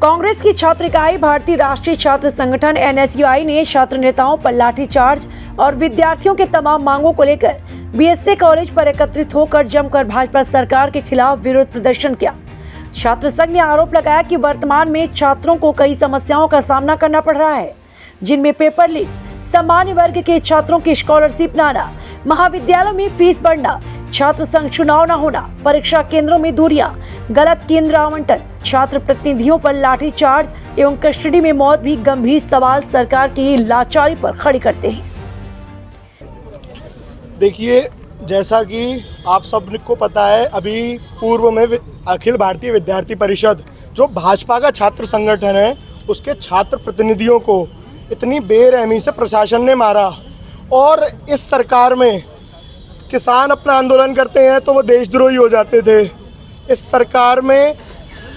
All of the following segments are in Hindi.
कांग्रेस की छात्र इकाई भारतीय राष्ट्रीय छात्र संगठन NSUI ने छात्र नेताओं पर लाठीचार्ज और विद्यार्थियों के तमाम मांगों को लेकर BSA कॉलेज पर एकत्रित होकर जमकर भाजपा सरकार के खिलाफ विरोध प्रदर्शन किया। छात्र संघ ने आरोप लगाया कि वर्तमान में छात्रों को कई समस्याओं का सामना करना पड़ रहा है, जिनमें पेपर लीक, सामान्य वर्ग के छात्रों की स्कॉलरशिप न आना, महाविद्यालयों में फीस बढ़ना, छात्र संघ चुनाव न होना, परीक्षा केंद्रों में दूरियां, गलत केंद्र आवंटन, छात्र प्रतिनिधियों पर लाठीचार्ज एवं कस्टडी में मौत भी गंभीर सवाल सरकार की लाचारी पर खड़ी करते हैं। देखिए, जैसा कि आप सबको पता है, अभी पूर्व में अखिल भारतीय विद्यार्थी परिषद जो भाजपा का छात्र संगठन है, उसके छात्र प्रतिनिधियों को इतनी बेरहमी से प्रशासन ने मारा। और इस सरकार में किसान अपना आंदोलन करते हैं तो वो देशद्रोही हो जाते थे, इस सरकार में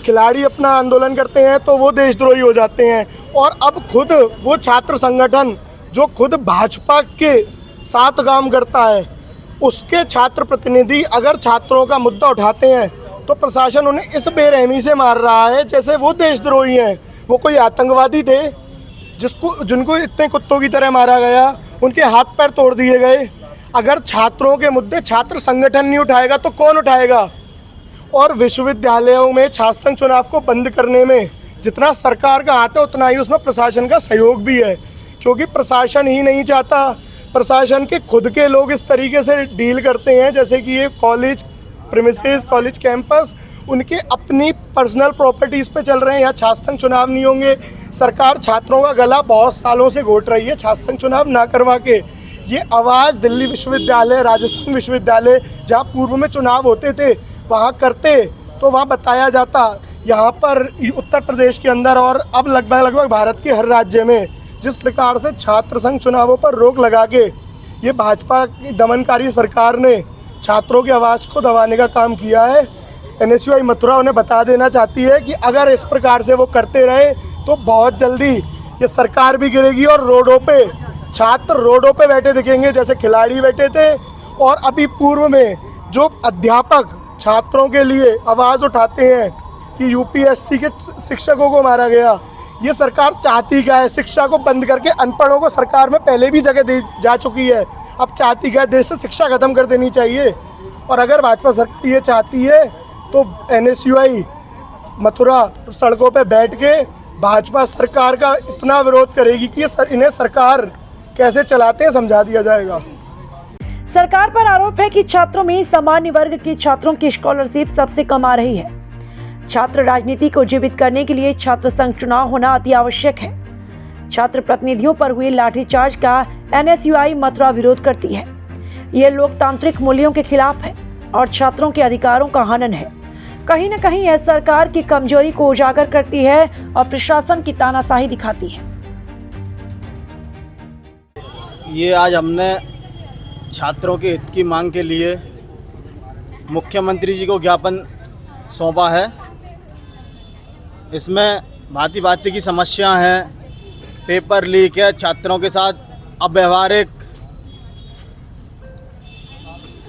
खिलाड़ी अपना आंदोलन करते हैं तो वो देशद्रोही हो जाते हैं। और अब खुद वो छात्र संगठन जो खुद भाजपा के साथ काम करता है, उसके छात्र प्रतिनिधि अगर छात्रों का मुद्दा उठाते हैं तो प्रशासन उन्हें इस बेरहमी से मार रहा है जैसे वो देशद्रोही हैं। वो कोई आतंकवादी थे जिनको इतने कुत्तों की तरह मारा गया, उनके हाथ पैर तोड़ दिए गए। अगर छात्रों के मुद्दे छात्र संगठन नहीं उठाएगा तो कौन उठाएगा? और विश्वविद्यालयों में छात्र संघ चुनाव को बंद करने में जितना सरकार का हाथ है उतना ही उसमें प्रशासन का सहयोग भी है, क्योंकि प्रशासन ही नहीं चाहता। प्रशासन के खुद के लोग इस तरीके से डील करते हैं जैसे कि ये कॉलेज प्रीमिसेस, कॉलेज कैंपस उनके अपनी पर्सनल प्रॉपर्टीज़ पे चल रहे हैं। यहाँ छात्र संघ चुनाव नहीं होंगे। सरकार छात्रों का गला बहुत सालों से घोट रही है छात्र संघ चुनाव ना करवा के। ये आवाज़ दिल्ली विश्वविद्यालय, राजस्थान विश्वविद्यालय जहाँ पूर्व में चुनाव होते थे वहाँ करते तो वहाँ बताया जाता। यहाँ पर उत्तर प्रदेश के अंदर और अब लगभग भारत के हर राज्य में जिस प्रकार से छात्र संघ चुनावों पर रोक लगा के ये भाजपा की दमनकारी सरकार ने छात्रों की आवाज़ को दबाने का काम किया है, NSUI मथुरा उन्हें बता देना चाहती है कि अगर इस प्रकार से वो करते रहे तो बहुत जल्दी ये सरकार भी गिरेगी और रोडों पे छात्र रोडों पे बैठे दिखेंगे जैसे खिलाड़ी बैठे थे। और अभी पूर्व में जो अध्यापक छात्रों के लिए आवाज़ उठाते हैं कि UPSC के शिक्षकों को मारा गया, ये सरकार चाहती क्या है? शिक्षा को बंद करके अनपढ़ों को सरकार में पहले भी जगह दे जा चुकी है, अब चाहती क्या है? देश से शिक्षा खत्म कर देनी चाहिए। और अगर भाजपा सरकार ये चाहती है तो NSUI मथुरा सड़कों पे बैठ के भाजपा सरकार का इतना विरोध करेगी कि इन्हें सरकार कैसे चलाते हैं समझा दिया जाएगा। सरकार पर आरोप है कि छात्रों में सामान्य वर्ग के छात्रों की स्कॉलरशिप सबसे कम आ रही है। छात्र राजनीति को जीवित करने के लिए छात्र संघ चुनाव होना अति आवश्यक है। छात्र प्रतिनिधियों पर हुए लाठीचार्ज का NSUI मथुरा विरोध करती है। यह लोकतांत्रिक मूल्यों के खिलाफ है और छात्रों के अधिकारों का हनन है। कहीं न कहीं यह सरकार की कमजोरी को उजागर करती है और प्रशासन की तानाशाही दिखाती है। ये आज हमने छात्रों के हित की मांग के लिए मुख्यमंत्री जी को ज्ञापन सौंपा है। इसमें भांति भांति की समस्या हैं, पेपर लीक है, छात्रों के साथ अव्यवहारिक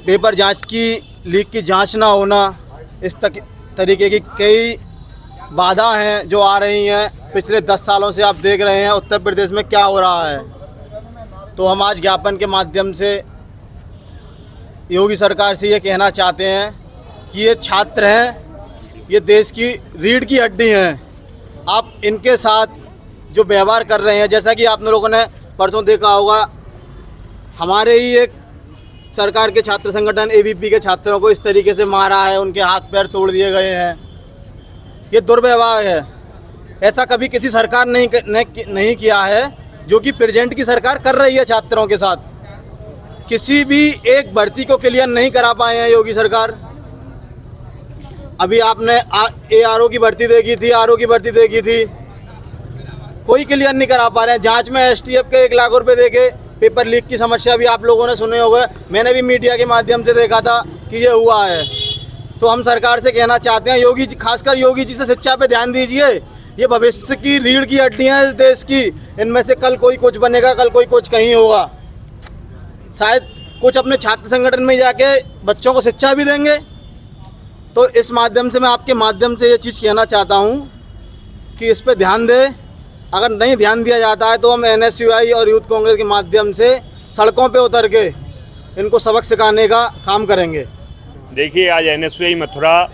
पेपर जांच की लीक की जांच ना होना, इस तरीके की कई बाधा हैं जो आ रही हैं। पिछले 10 सालों से आप देख रहे हैं उत्तर प्रदेश में क्या हो रहा है। तो हम आज ज्ञापन के माध्यम से योगी सरकार से ये कहना चाहते हैं कि ये छात्र हैं, ये देश की रीढ़ की हड्डी हैं। आप इनके साथ जो व्यवहार कर रहे हैं, जैसा कि आप लोगों ने परसों देखा होगा, हमारे ही एक सरकार के छात्र संगठन ABP के छात्रों को इस तरीके से मारा है, उनके हाथ पैर तोड़ दिए गए हैं। ये दुर्व्यवहार है। ऐसा कभी किसी सरकार नहीं किया है जो कि प्रेजेंट की सरकार कर रही है छात्रों के साथ। किसी भी एक भर्ती को क्लियर नहीं करा पाए हैं योगी सरकार। अभी आपने ARO की भर्ती देखी थी, RO की भर्ती देखी थी, कोई क्लियर नहीं करा पा रहे हैं। जांच में STF के 1 लाख रुपए देके पेपर लीक की समस्या भी आप लोगों ने सुने होंगे, मैंने भी मीडिया के माध्यम से देखा था कि ये हुआ है। तो हम सरकार से कहना चाहते हैं, योगी जी, खासकर योगी जी से शिक्षा पे ध्यान दीजिए। ये भविष्य की रीढ़ की हड्डियां हैं इस देश की। इनमें से कल कोई कुछ बनेगा, कल कोई कुछ कहीं होगा। शायद कुछ अपने छात्र संगठन में जाके बच्चों को शिक्षा भी देंगे। तो इस माध्यम से मैं आपके माध्यम से ये चीज़ कहना चाहता हूँ कि इस पर ध्यान दें। अगर नहीं ध्यान दिया जाता है तो हम NSUI और यूथ कांग्रेस के माध्यम से सड़कों पे उतर के इनको सबक सिखाने का काम करेंगे। देखिए, आज NSUI मथुरा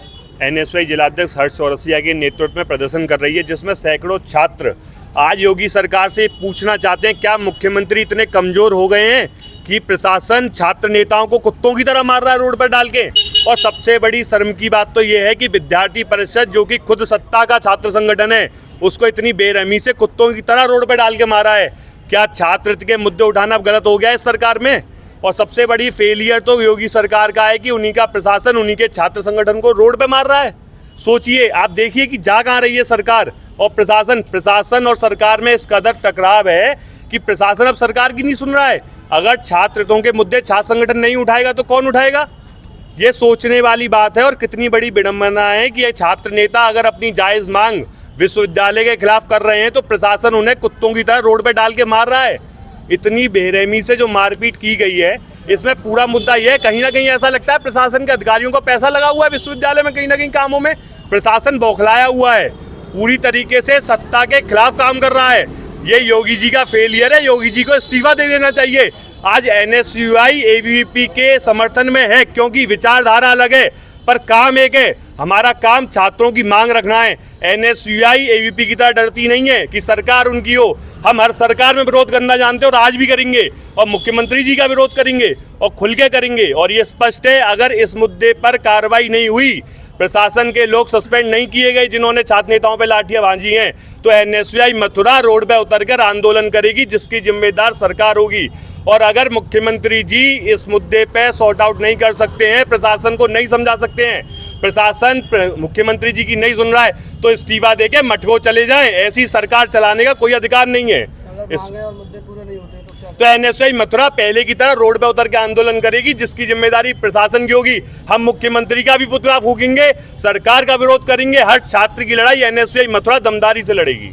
NSUI जिलाध्यक्ष हर्ष चौरसिया के नेतृत्व में प्रदर्शन कर रही है, जिसमें सैकड़ों छात्र आज योगी सरकार से पूछना चाहते हैं क्या मुख्यमंत्री इतने कमज़ोर हो गए हैं कि प्रशासन छात्र नेताओं को कुत्तों की तरह मार रहा है रोड पर डाल के। और सबसे बड़ी शर्म की बात तो ये है कि विद्यार्थी परिषद, जो कि खुद सत्ता का छात्र संगठन है, उसको इतनी बेरहमी से कुत्तों की तरह रोड पर डाल के मारा है। क्या छात्र के मुद्दे उठाना अब गलत हो गया है इस सरकार में? और सबसे बड़ी फेलियर तो योगी सरकार का है कि उन्हीं का प्रशासन उन्हीं के छात्र संगठन को रोड पे मार रहा है। सोचिए, आप देखिए कि जा कहाँ रही है सरकार और प्रशासन और सरकार में इस कदर टकराव है कि प्रशासन अब सरकार की नहीं सुन रहा है। अगर छात्र हितों के मुद्दे छात्र संगठन नहीं उठाएगा तो कौन उठाएगा? ये सोचने वाली बात है। और कितनी बड़ी विडंबना है कि ये छात्र नेता अगर अपनी जायज़ मांग विश्वविद्यालय के खिलाफ कर रहे हैं तो प्रशासन उन्हें कुत्तों की तरह रोड पे डाल के मार रहा है। इतनी बेरहमी से जो मारपीट की गई है, इसमें पूरा मुद्दा यह है, कहीं ना कहीं ऐसा लगता है प्रशासन के अधिकारियों को पैसा लगा हुआ है विश्वविद्यालय में, कहीं ना कहीं कामों में प्रशासन बौखलाया हुआ है, पूरी तरीके से सत्ता के खिलाफ काम कर रहा है। ये योगी जी का फेलियर है। योगी जी को इस्तीफा दे देना चाहिए। आज NSUI ABVP के समर्थन में है क्योंकि विचारधारा अलग है, पर काम एक है। हमारा काम छात्रों की मांग रखना है। NSUI ABVP की तरह डरती नहीं है कि सरकार उनकी हो। हम हर सरकार में विरोध करना जानते हैं और आज भी करेंगे, और मुख्यमंत्री जी का विरोध करेंगे और खुल के करेंगे। और ये स्पष्ट है, अगर इस मुद्दे पर कार्रवाई नहीं हुई, प्रशासन के लोग सस्पेंड नहीं किए गए जिन्होंने छात्र नेताओं पर लाठियां भांजी हैं, तो NSUI मथुरा रोड पर उतरकर आंदोलन करेगी, जिसकी जिम्मेदार सरकार होगी। और अगर मुख्यमंत्री जी इस मुद्दे पे सॉर्ट आउट नहीं कर सकते हैं, प्रशासन को नहीं समझा सकते हैं, प्रशासन मुख्यमंत्री जी की नहीं सुन रहा है, तो इस्तीफा देके मठ को चले जाएं। ऐसी सरकार चलाने का कोई अधिकार नहीं है। और मुद्दे पूरे नहीं होते तो NSUI मथुरा पहले की तरह रोड पे उतर के आंदोलन करेगी, जिसकी जिम्मेदारी प्रशासन की होगी। हम मुख्यमंत्री का भी पुतला फूकेंगे, सरकार का विरोध करेंगे। हर छात्र की लड़ाई NSUI मथुरा दमदारी से लड़ेगी।